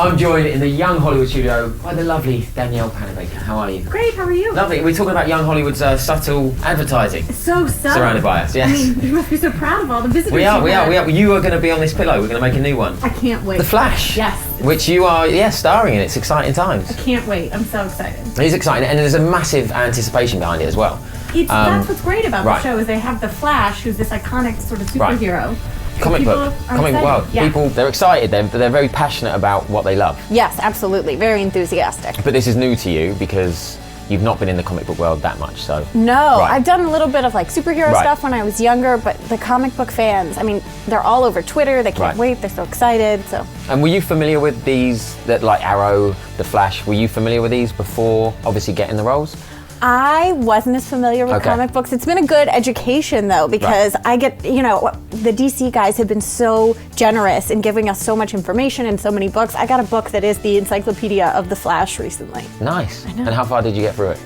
I'm joined in the Young Hollywood studio by the lovely Danielle Panabaker. How are you? Great, how are you? Lovely. We're talking about Young Hollywood's subtle advertising. So subtle. Surrounded by us, yes. I mean, you must be so proud of all the visitors. We are. You are going to be on this pillow. We're going to make a new one. I can't wait. The Flash. Yes. Which you are, starring in. It's exciting times. I can't wait. I'm so excited. It is exciting, and there's a massive anticipation behind it as well. That's what's great about the show is they have the Flash, who's this iconic sort of superhero. Right. Comic book world. Yeah. People, they're excited. They're very passionate about what they love. Yes, absolutely. Very enthusiastic. But this is new to you because you've not been in the comic book world that much, so. No, I've done a little bit of like superhero stuff when I was younger, but the comic book fans, I mean, they're all over Twitter. They can't wait. They're so excited. So. And were you familiar with these, like Arrow, The Flash? Were you familiar with these before, obviously, getting the roles? I wasn't as familiar with comic books. It's been a good education though, because I get, the DC guys have been so generous in giving us so much information and so many books. I got a book that is the encyclopedia of the Flash recently. Nice. And how far did you get through it?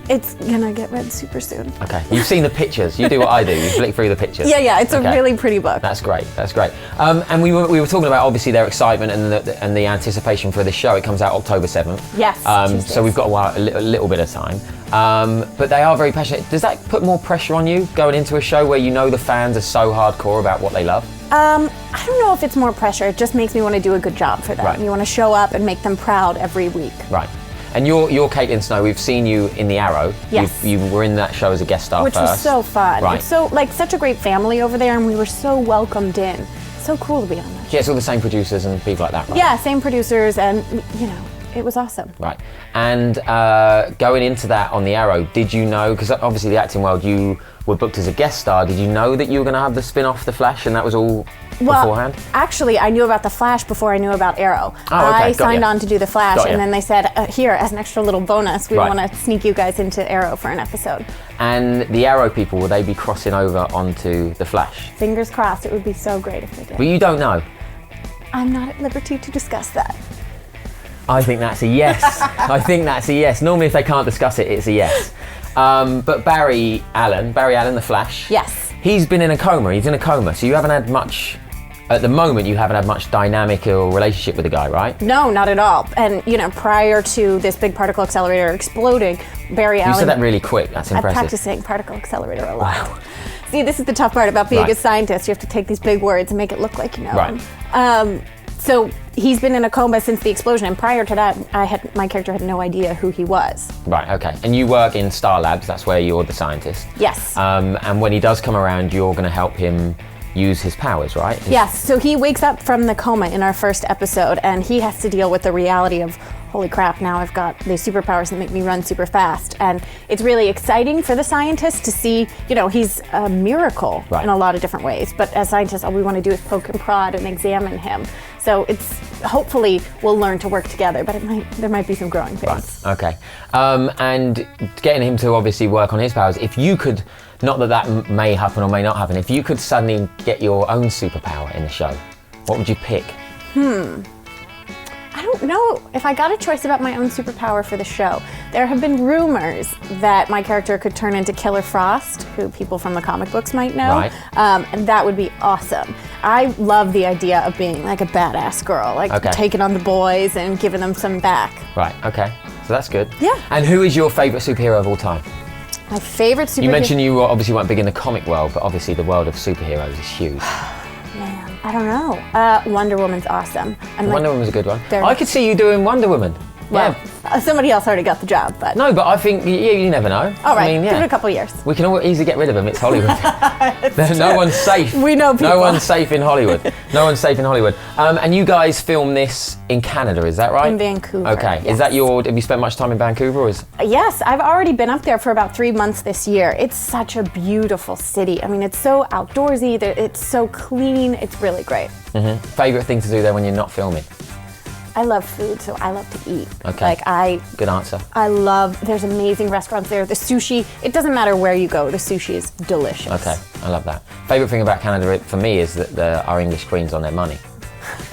It's gonna get read super soon. Okay, you've seen the pictures. You do what I do. You flick through the pictures. Yeah, it's a really pretty book. That's great. And we were talking about obviously their excitement and the anticipation for this show. It comes out October 7th. Yes. So we've got a little bit of time. But they are very passionate. Does that put more pressure on you going into a show where you know the fans are so hardcore about what they love? I don't know if it's more pressure. It just makes me want to do a good job for them. Right. You want to show up and make them proud every week. Right. And you're Caitlin Snow. We've seen you in The Arrow. Yes. You were in that show as a guest star Which first. was so fun. Right. It's so, such a great family over there, and we were so welcomed in. So cool to be on that. Yeah, it's all the same producers and people like that, right? Yeah, same producers, and, it was awesome. Right. And going into that on The Arrow, did you know, because obviously the acting world, you were booked as a guest star, did you know that you were going to have the spin-off The Flash, and that was all beforehand? Actually, I knew about The Flash before I knew about Arrow. Oh, okay. I signed on to do The Flash, and then they said, here, as an extra little bonus, we want to sneak you guys into Arrow for an episode. And the Arrow people, will they be crossing over onto The Flash? Fingers crossed. It would be so great if they did. But you don't know? I'm not at liberty to discuss that. I think that's a yes. Normally if they can't discuss it, it's a yes. But Barry Allen, The Flash. Yes. He's been in a coma. He's in a coma. So you haven't had much, at the moment, you haven't had much dynamic or relationship with the guy, right? No, not at all. And, prior to this big particle accelerator exploding, Barry Allen... You said that really quick. That's impressive. I'm practicing particle accelerator a lot. Wow. See, this is the tough part about being a scientist. You have to take these big words and make it look like you know them. So he's been in a coma since the explosion, and prior to that, my character had no idea who he was. Right, okay. And you work in Star Labs, that's where you're the scientist. Yes. And when he does come around, you're going to help him use his powers, right? Yes, so he wakes up from the coma in our first episode, and he has to deal with the reality of, holy crap, now I've got these superpowers that make me run super fast. And it's really exciting for the scientist to see, he's a miracle in a lot of different ways. But as scientists, all we want to do is poke and prod and examine him. So hopefully we'll learn to work together, but there might be some growing pains. Right, okay. And getting him to obviously work on his powers, if you could, not that may happen or may not happen, if you could suddenly get your own superpower in the show, what would you pick? I don't know if I got a choice about my own superpower for the show. There have been rumors that my character could turn into Killer Frost, who people from the comic books might know. Right. And that would be awesome. I love the idea of being like a badass girl, taking on the boys and giving them some back. Right, okay. So that's good. Yeah. And who is your favourite superhero of all time? My favourite superhero... You mentioned you obviously weren't big in the comic world, but obviously the world of superheroes is huge. Man, I don't know. Wonder Woman's awesome. Wonder Woman's a good one. I could see you doing Wonder Woman. Well, somebody else already got the job, but... No, but I think, you never know. All right, give it a couple years. We can easily get rid of them, it's Hollywood. No one's safe. We know people. No one's safe in Hollywood. And you guys film this in Canada, is that right? In Vancouver. Okay, yes. Is that have you spent much time in Vancouver? Or Yes, I've already been up there for about 3 months this year. It's such a beautiful city. I mean, it's so outdoorsy, it's so clean, it's really great. Mm-hmm. Favourite thing to do there when you're not filming? I love food, so I love to eat. Okay. Good answer. There's amazing restaurants there. The sushi, it doesn't matter where you go, the sushi is delicious. Okay, I love that. Favourite thing about Canada for me is that our English Queen's on their money.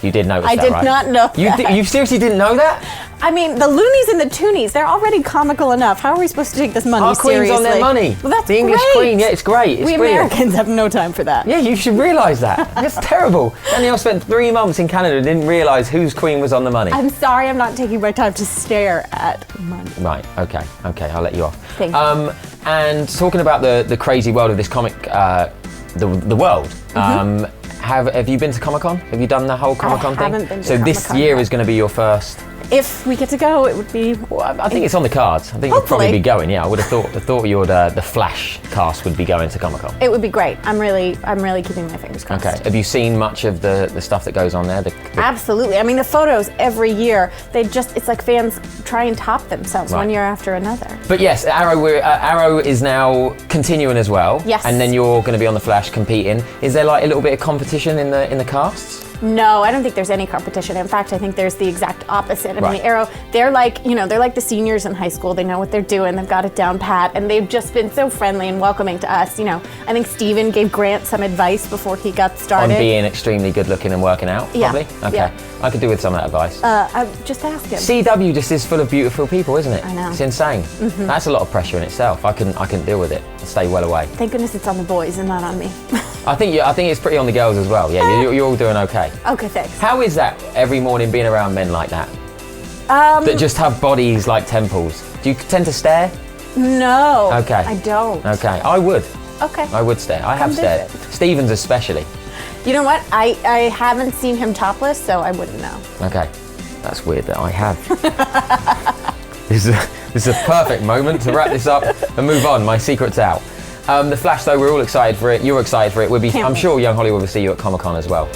You did notice I that, did right? not know that. You seriously didn't know that? I mean, the loonies and the toonies, they're already comical enough. How are we supposed to take this money Our seriously? queen's on their money. Well, that's the English great. queen, yeah, it's great. It's we brilliant. Americans have no time for that. Yeah, you should realise that. That's terrible. Danielle spent 3 months in Canada and didn't realise whose queen was on the money. I'm sorry I'm not taking my time to stare at money. Right, okay, I'll let you off. Thank you. And talking about the crazy world of this comic, the world, have you been to Comic-Con? Have you done the whole Comic-Con thing? haven't been to So this Comic-Con year yet. is going to be your first. If we get to go, it would be. Well, I think it's on the cards. I think you'll probably Hopefully. be going. Yeah, I would have thought the Flash cast would be going to Comic-Con. It would be great. I'm really keeping my fingers crossed. Okay. Have you seen much of the stuff that goes on there? Absolutely. I mean, the photos every year, it's like fans try and top themselves Right. one year after another. But yes, Arrow is now continuing as well. Yes. And then you're going to be on the Flash competing. Is there like a little bit of competition in the casts? No, I don't think there's any competition. In fact, I think there's the exact opposite. I mean, Right. the Arrow, they're like the seniors in high school. They know what they're doing. They've got it down pat, and they've just been so friendly and welcoming to us. I think Steven gave Grant some advice before he got started. On being extremely good looking and working out, Yeah, probably? Okay. yeah. I could do with some of that advice. I just asked him. CW just is full of beautiful people, isn't it? I know. It's insane. That's a lot of pressure in itself. I couldn't deal with it. I'd stay well away. Thank goodness it's on the boys and not on me. I think it's pretty on the girls as well. Yeah, you're all doing okay. Okay, thanks. How is that every morning being around men like that? That just have bodies like temples. Do you tend to stare? No. Okay. I don't. Okay, I would. Okay. I would stare. I Come have stared. visit. Stevens especially. You know what? I haven't seen him topless, so I wouldn't know. Okay, that's weird that I have. This is a perfect moment to wrap this up and move on. My secret's out. The Flash, though, we're all excited for it. You're excited for it. Can't I'm wait. sure young Holly will see you at Comic-Con as well.